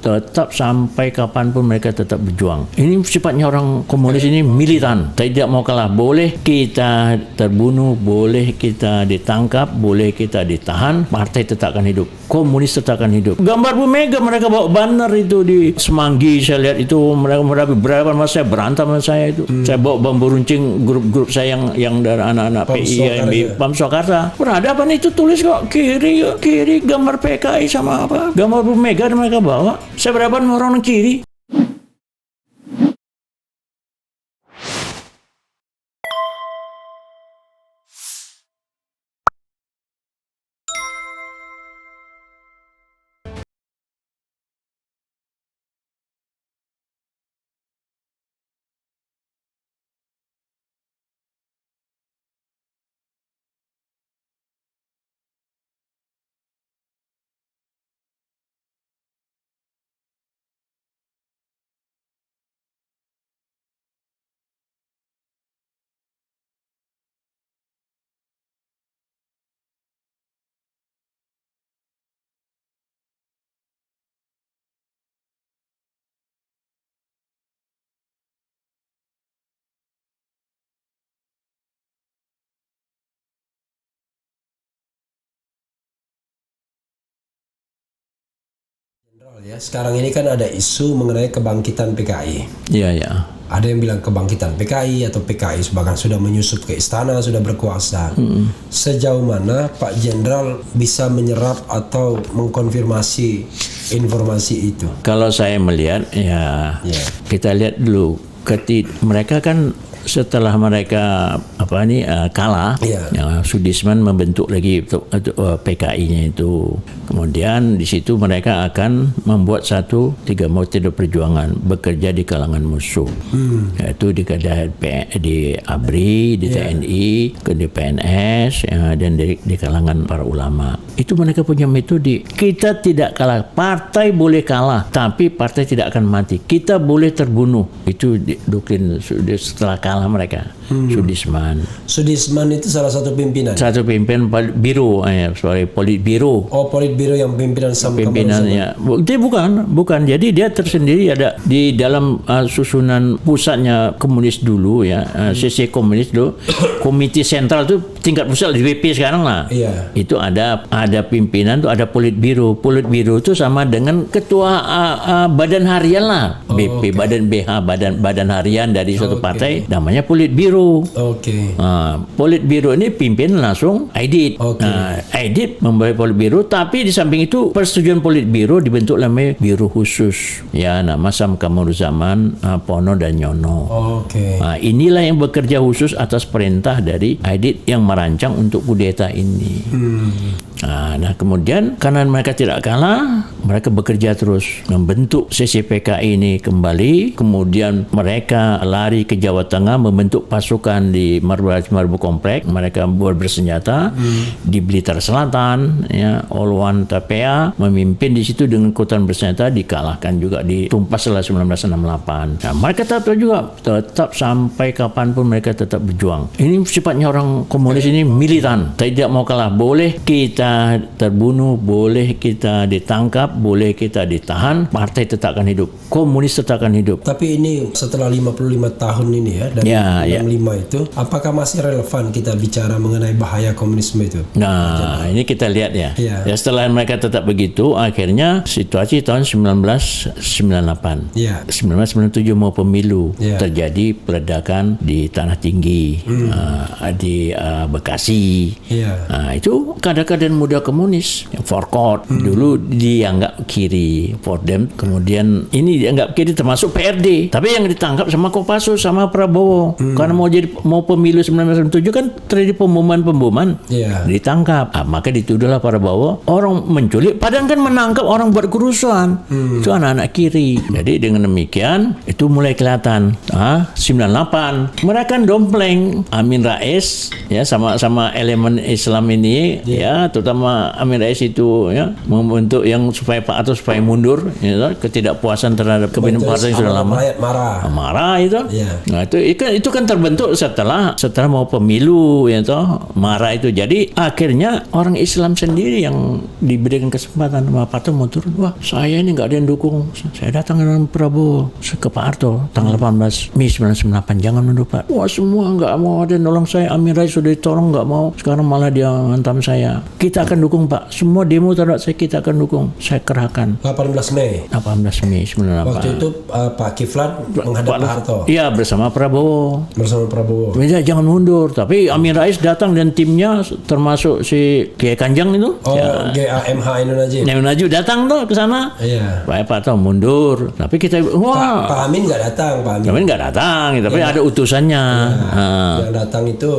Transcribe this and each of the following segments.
tetap sampai kapanpun mereka tetap berjuang. Ini sifatnya orang komunis ini militan, tidak mau kalah. Boleh kita terbunuh, boleh kita ditangkap, boleh kita ditahan, partai tetap akan hidup, komunis tetap akan hidup. Gambar Bu Mega mereka bawa banner itu di Semanggi, saya lihat itu mereka berapa mas saya berantem sama saya itu. Saya bawa bambu runcing grup-grup saya yang dari anak-anak PI, Pam Swakarsa. Peradaban itu tulis kok kiri gambar PKI sama apa gambar Bu Mega mereka bawa. Saya berhadapan sama orang kiri. Ya, sekarang ini kan ada isu mengenai kebangkitan PKI. Iya. Ada yang bilang kebangkitan PKI atau PKI bahkan sudah menyusup ke istana, sudah berkuasa. Sejauh mana Pak Jenderal bisa menyerap atau mengkonfirmasi informasi itu? Kalau saya melihat kita lihat dulu mereka kan setelah mereka kalah, Sudisman membentuk lagi PKI-nya itu. Kemudian di situ mereka akan membuat tiga metode perjuangan bekerja di kalangan musuh, yaitu di ABRI, di TNI, di PNS, dan di kalangan para ulama. Itu mereka punya metode. Kita tidak kalah, partai boleh kalah, tapi partai tidak akan mati. Kita boleh terbunuh. Itu doktrin setelah kalah mereka. Sudisman itu salah satu pimpinan. Satu pimpinan biro, politbiro. Oh, politbiro yang pimpinan pimpinannya. Itu bukan. Jadi dia tersendiri ada di dalam susunan pusatnya komunis dulu CC komunis dulu. Komite sentral itu tingkat pusat di BP sekarang lah. Iya. Itu ada pimpinan tuh, ada politbiro. Politbiro itu sama dengan ketua badan harian lah. BP, badan BH, badan harian dari suatu partai namanya politbiro. Politbiro ini pimpin langsung Aidit. Aidit membawa politbiro, tapi di samping itu persetujuan politbiro dibentuk namanya biro khusus. Nama Sam Kamaruzzaman, Pono dan Nyono. Inilah yang bekerja khusus atas perintah dari Aidit yang merancang untuk kudeta ini. Kemudian karena mereka tidak kalah, mereka bekerja terus membentuk CCPKI ini kembali. Kemudian mereka lari ke Jawa Tengah membentuk pasukan di Marbu Komplek. Mereka bersenjata di Blitar Selatan, Olwan Tapea memimpin di situ dengan kekuatan bersenjata, dikalahkan juga, ditumpas setelah 1968. Mereka tetap sampai kapanpun mereka tetap berjuang. Ini sifatnya orang komunis ini militan, tidak mau kalah. Boleh kita terbunuh, boleh kita ditangkap, boleh kita ditahan, partai tetap akan hidup, komunis tetap akan hidup. Tapi ini setelah 55 tahun ini dari 65 itu, apakah masih relevan kita bicara mengenai bahaya komunisme itu? Ini kita lihat setelah mereka tetap begitu, akhirnya situasi tahun 1998, 1997 mau pemilu, terjadi peledakan di Tanah Tinggi, di Bekasi. Itu kadang-kadang muda komunis, Forkot dulu dianggap kiri, Fordem, kemudian ini dianggap kiri termasuk PRD, tapi yang ditangkap sama Kopassus sama Prabowo karena mau pemilu 1997 kan terjadi pemboman, ditangkap. Maka dituduhlah Prabowo orang menculik, padahal kan menangkap orang buat kerusuhan. Itu anak-anak kiri. Jadi dengan demikian itu mulai kelihatan 98 mereka dompleng Amin Rais sama sama elemen Islam ini, ya, terutama Amin Rais itu, ya, membentuk yang supaya Pak Harto supaya mundur, ya, ketidakpuasan terhadap kepemimpinan partai yang sudah lama. Marah itu. Nah, itu kan terbentuk setelah mau pemilu, ya toh, marah itu. Jadi akhirnya orang Islam sendiri yang diberikan kesempatan sama Pak Harto mau turun. Wah, saya ini nggak ada yang dukung. Saya datang dengan Prabowo ke Pak Harto tanggal 18 Mei 1998. Jangan menurut Pak. Wah, semua nggak mau ada nolong saya. Amin Rais sudah ditolong nggak mau. Sekarang malah dia hantam saya. Kita akan dukung Pak. Semua demo terhadap saya kita akan dukung. Saya kerahkan. 18 Mei 1998. Waktu itu Pak Kiflan menghadap Pak Harto. Iya, bersama Prabowo. Ya, jangan mundur. Tapi Amin Rais datang dan timnya termasuk si Kiai Kanjeng itu. GAMH Najib datang tuh ke sana. Iya. Pak Harto mundur. Tapi kita Pak Amin nggak datang. Pak Amin nggak datang. Tapi ada utusannya. Yang datang itu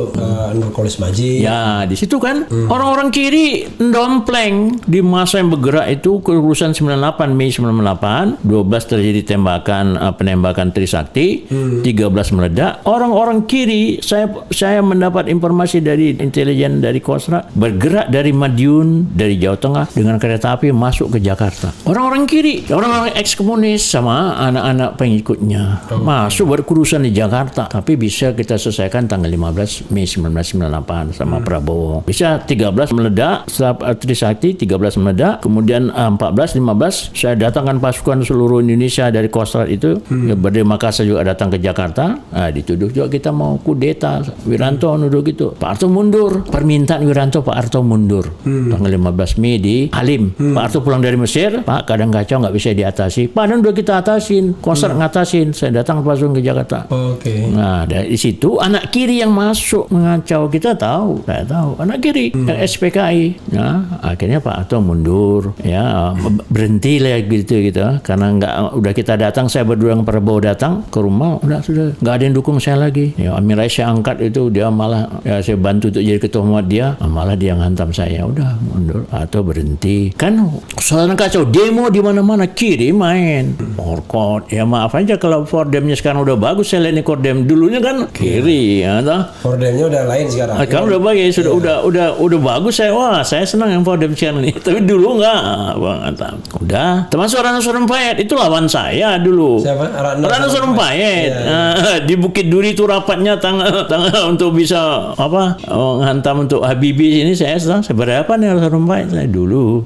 Nurkolis Majid. Ya, di situ kan orang-orang kiri dompleng di masa yang bergerak itu kelulusan 98 Mei 98, 12 terjadi penembakan Trisakti, 13 meledak. Orang-orang kiri saya mendapat informasi dari intelijen dari Kostrad bergerak dari Madiun, dari Jawa Tengah dengan kereta api masuk ke Jakarta. Orang-orang kiri, orang-orang eks-komunis sama anak-anak pengikutnya masuk berurusan di Jakarta. Tapi bisa kita selesaikan tanggal 15 Mei 1998 sama Prabowo. Bisa 13 meledak, setelah Trisakti 13 meledak, kemudian 14, 15 saya datangkan pasukan seluruh Indonesia dari Kostrad itu, dari Makassar juga datang ke Jakarta. Dituduh juga kita mau kudeta. Wiranto nuduh gitu. Pak Harto mundur. Permintaan Wiranto Pak Harto mundur. Tanggal 15 Mei di Halim. Pak Harto pulang dari Mesir. Pak, kadang kacau nggak bisa diatasi. Padahal udah kita atasin. Kostrad ngatasin. Saya datang pasukan ke Jakarta. Nah, dari situ anak kiri yang masuk mengacau. Kita tahu. Saya tahu. Anak kiri. Yang SPKI. Nah, akhirnya Pak Harto mundur. Ya, berhenti lah gitu. Karena udah kita datang. Saya berdua dengan Prabowo datang ke rumah. Sudah nggak ada yang dukung saya lagi. Ya, Amin Rais saya angkat itu, dia malah saya bantu untuk jadi ketua Muhammadiyah, malah dia ngantam saya. Udah mundur atau berhenti. Kan soalnya kacau, demo di mana-mana, kiri main. Orkot, ya maaf aja kalau Fordemnya sekarang udah bagus. Saya lihat nih Kordem dulunya kan kiri, ya toh. Fordemnya udah lain sekarang. Sekarang udah bagus, udah bagus. Saya senang yang Fordem sekarang nih. Tapi dulu enggak, udah. Termasuk Ratna Sarumpayat itu lawan saya dulu. Siapa? Ratna Sarumpayat. Di Bukit Duri itu rapatnya tanggal untuk bisa menghantam untuk Habibie ini saya seberapa nih Sarumpayat saya dulu.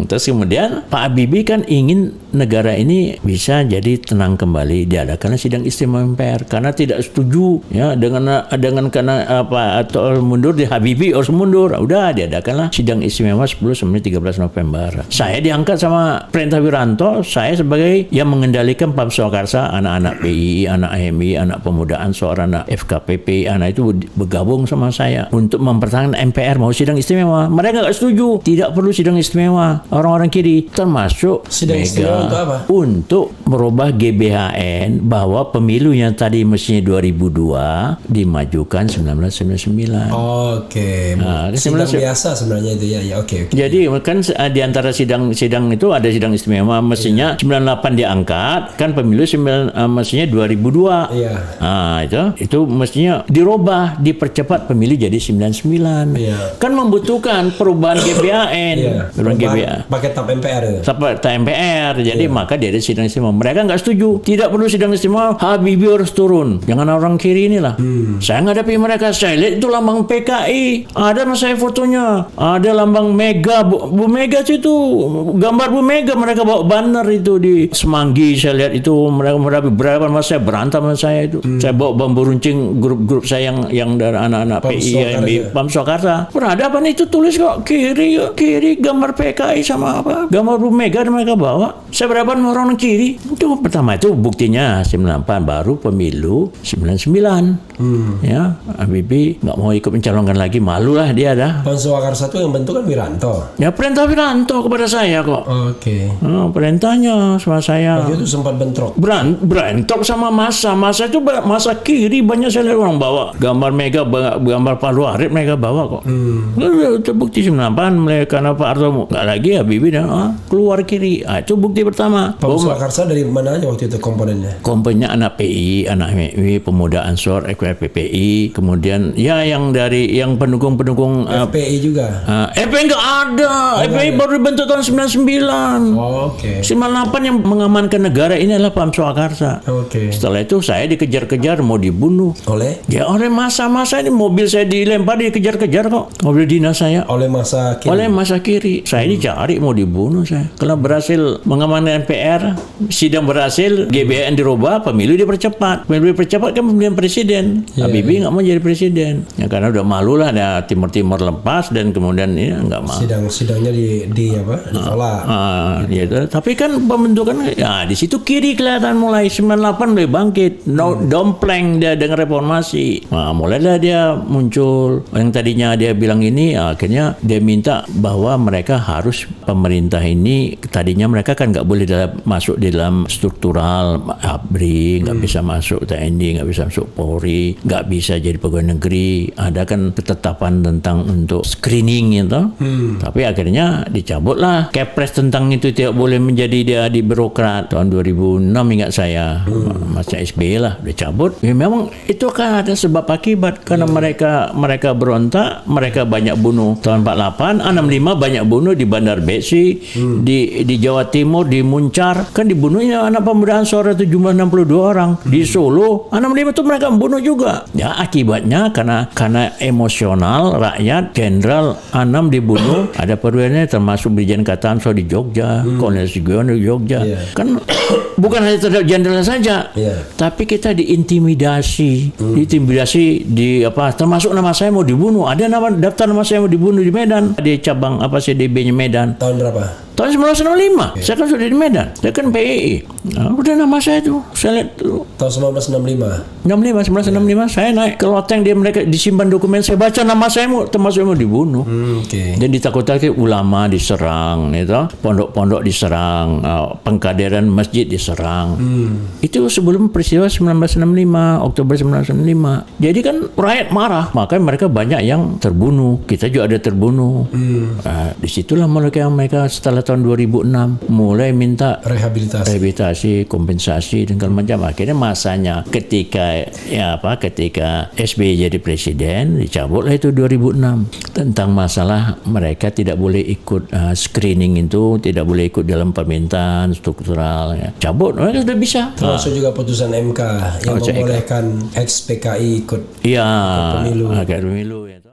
Terus kemudian Pak Habibie kan ingin negara ini bisa jadi tenang kembali, diadakan sidang istimewa MPR karena tidak setuju ya dengan karena atau mundur di Habibie harus mundur. Udah diadakanlah sidang istimewa 10 sampai 13 November. Saya diangkat sama perintah Wiranto, saya sebagai yang mengendalikan PAM Swakarsa, anak-anak PII, anak HMI, anak pemudaan, seorang anak FKPP, anak itu bergabung sama saya untuk mempertahankan MPR mau sidang istimewa. Mereka nggak setuju, tidak perlu sidang istimewa. Orang-orang kiri termasuk sidang istimewa untuk apa? Untuk merubah GBHN bahwa pemilu yang tadi mestinya 2002 dimajukan 1999. Oke. Nah, sidang biasa sebenarnya itu ya. Oke. Jadi kan di antara sidang itu ada sidang istimewa, mestinya 98 diangkat, kan pemilu mestinya 2002. Iya. Nah, itu mestinya dirubah, dipercepat pemilu jadi 99. Iya. Kan membutuhkan perubahan GBHN. Iya. Perubahan GBHN. Pakai TAP MPR itu. TAP MPR. Jadi maka dia ada sidang istimewa. Mereka nggak setuju. Tidak perlu sidang istimewa. Habibie harus turun. Jangan orang kiri inilah. Saya ngadapi mereka. Saya lihat itu lambang PKI. Ada mas saya fotonya. Ada lambang Mega. Bu Mega itu gambar Bu Mega. Mereka bawa banner itu di Semanggi. Saya lihat itu mereka berapa mas saya berantem sama saya itu. Saya bawa bambu runcing grup-grup saya yang dari anak-anak PI, PAM Swakarsa. Peradaban itu tulis kok kiri gambar PKI sama apa? Gambar Bu Mega mereka bawa. Saya berhadapan sama orang kiri. Itu pertama itu buktinya 98 baru pemilu 99. Ya, Habibie nggak mau ikut mencalonkan lagi, malu lah dia dah. PAM Swakarsa itu yang bentuk kan Wiranto. Ya perintah Wiranto kepada saya kok. Oke. Perintahnya sama saya. Waktu itu sempat bentrok. Berantok sama masa itu masa kiri banyak saya lihat orang bawa gambar Mega, gambar Pak Luarit mereka bawa kok. Itu bukti 98 karena Pak Harto nggak lagi Habibie dan keluar kiri. Itu bukti pertama. PAM Swakarsa dari mana aja waktu itu komponennya? Komponennya anak PI, anak MI, pemuda Ansor, FPI, kemudian ya yang dari yang pendukung-pendukung FPI juga. FPI enggak ada. FPI baru dibentuk tahun 99. Oh, oke. 98 yang mengamankan negara ini adalah Pam Swakarsa. Oke. Setelah itu saya dikejar-kejar mau dibunuh. Oleh? Ya oleh masa-masa ini mobil saya dilempar dikejar-kejar kok. Mobil dinas saya. Oleh masa kiri. Oleh masa kiri. Saya dicari mau dibunuh saya. Kalau berhasil mengamankan MPR, sidang berhasil, GBN dirubah, pemilu dipercepat. Pemilu dipercepat kan pemilihan presiden. Habibie nggak mau jadi presiden. Ya karena udah malu lah, ada Timur-Timur lepas dan kemudian ini nggak mau. Sidangnya ditolak. Gitu. Tapi kan pembentukan ya di situ kiri kelihatan mulai 98 mulai bangkit. Dompleng dia dengan reformasi. Nah, mulailah dia muncul. Yang tadinya dia bilang ini akhirnya dia minta bahwa mereka harus pemerintah ini tadinya mereka kan nggak boleh masuk di dalam struktural ABRI, nggak bisa masuk TNI, nggak bisa masuk Polri, nggak bisa jadi pegawai negeri. Ada kan ketetapan tentang untuk screening gitu. Tapi akhirnya dicabutlah Kepres tentang itu tidak boleh menjadi dia di birokrat tahun 2006 ingat saya. Masa SBY lah dicabut. Ya memang itu kan ada sebab akibat karena mereka berontak, mereka banyak bunuh tahun 48, 65 banyak bunuh di Bandar Besi, di Jawa Timur, di Muncar, kan dibunuhnya anak pemuda Ansor itu jumlah 62 orang. Di Solo, 65 itu mereka membunuh juga. Ya akibatnya karena emosional rakyat, Jenderal Anam dibunuh, ada perwira termasuk Brigjen Katanso di Jogja, Kolonel Sugiono di Jogja. Kan bukan hanya terhadap jenderal saja, tapi kita diintimidasi, termasuk nama saya mau dibunuh. Ada daftar nama saya mau dibunuh di Medan, di cabang CDB-nya Medan. Tahun berapa? Tahun 1965. Saya kan sudah di Medan. Saya kan PII. Udah nama saya tuh. Saya lihat tuh. Tahun 1965. 1965 saya naik ke loteng dia mereka disimpan dokumen. Saya baca nama saya termasuk mau dibunuh. Dan ditakut-takuti ulama diserang, itu pondok-pondok diserang, pengkaderan masjid diserang. Itu sebelum peristiwa 1965, Oktober 1965. Jadi kan rakyat marah, makanya mereka banyak yang terbunuh. Kita juga ada terbunuh. Disitulah mereka setelah tahun 2006 mulai minta rehabilitasi, kompensasi dan segala macam. Akhirnya masanya ketika SBY jadi presiden dicabutlah itu 2006 tentang masalah mereka tidak boleh ikut screening itu, tidak boleh ikut dalam pemerintahan struktural. Cabut, mereka sudah bisa. Termasuk juga putusan MK yang membolehkan ex PKI ikut pemilu. Pemilu ya.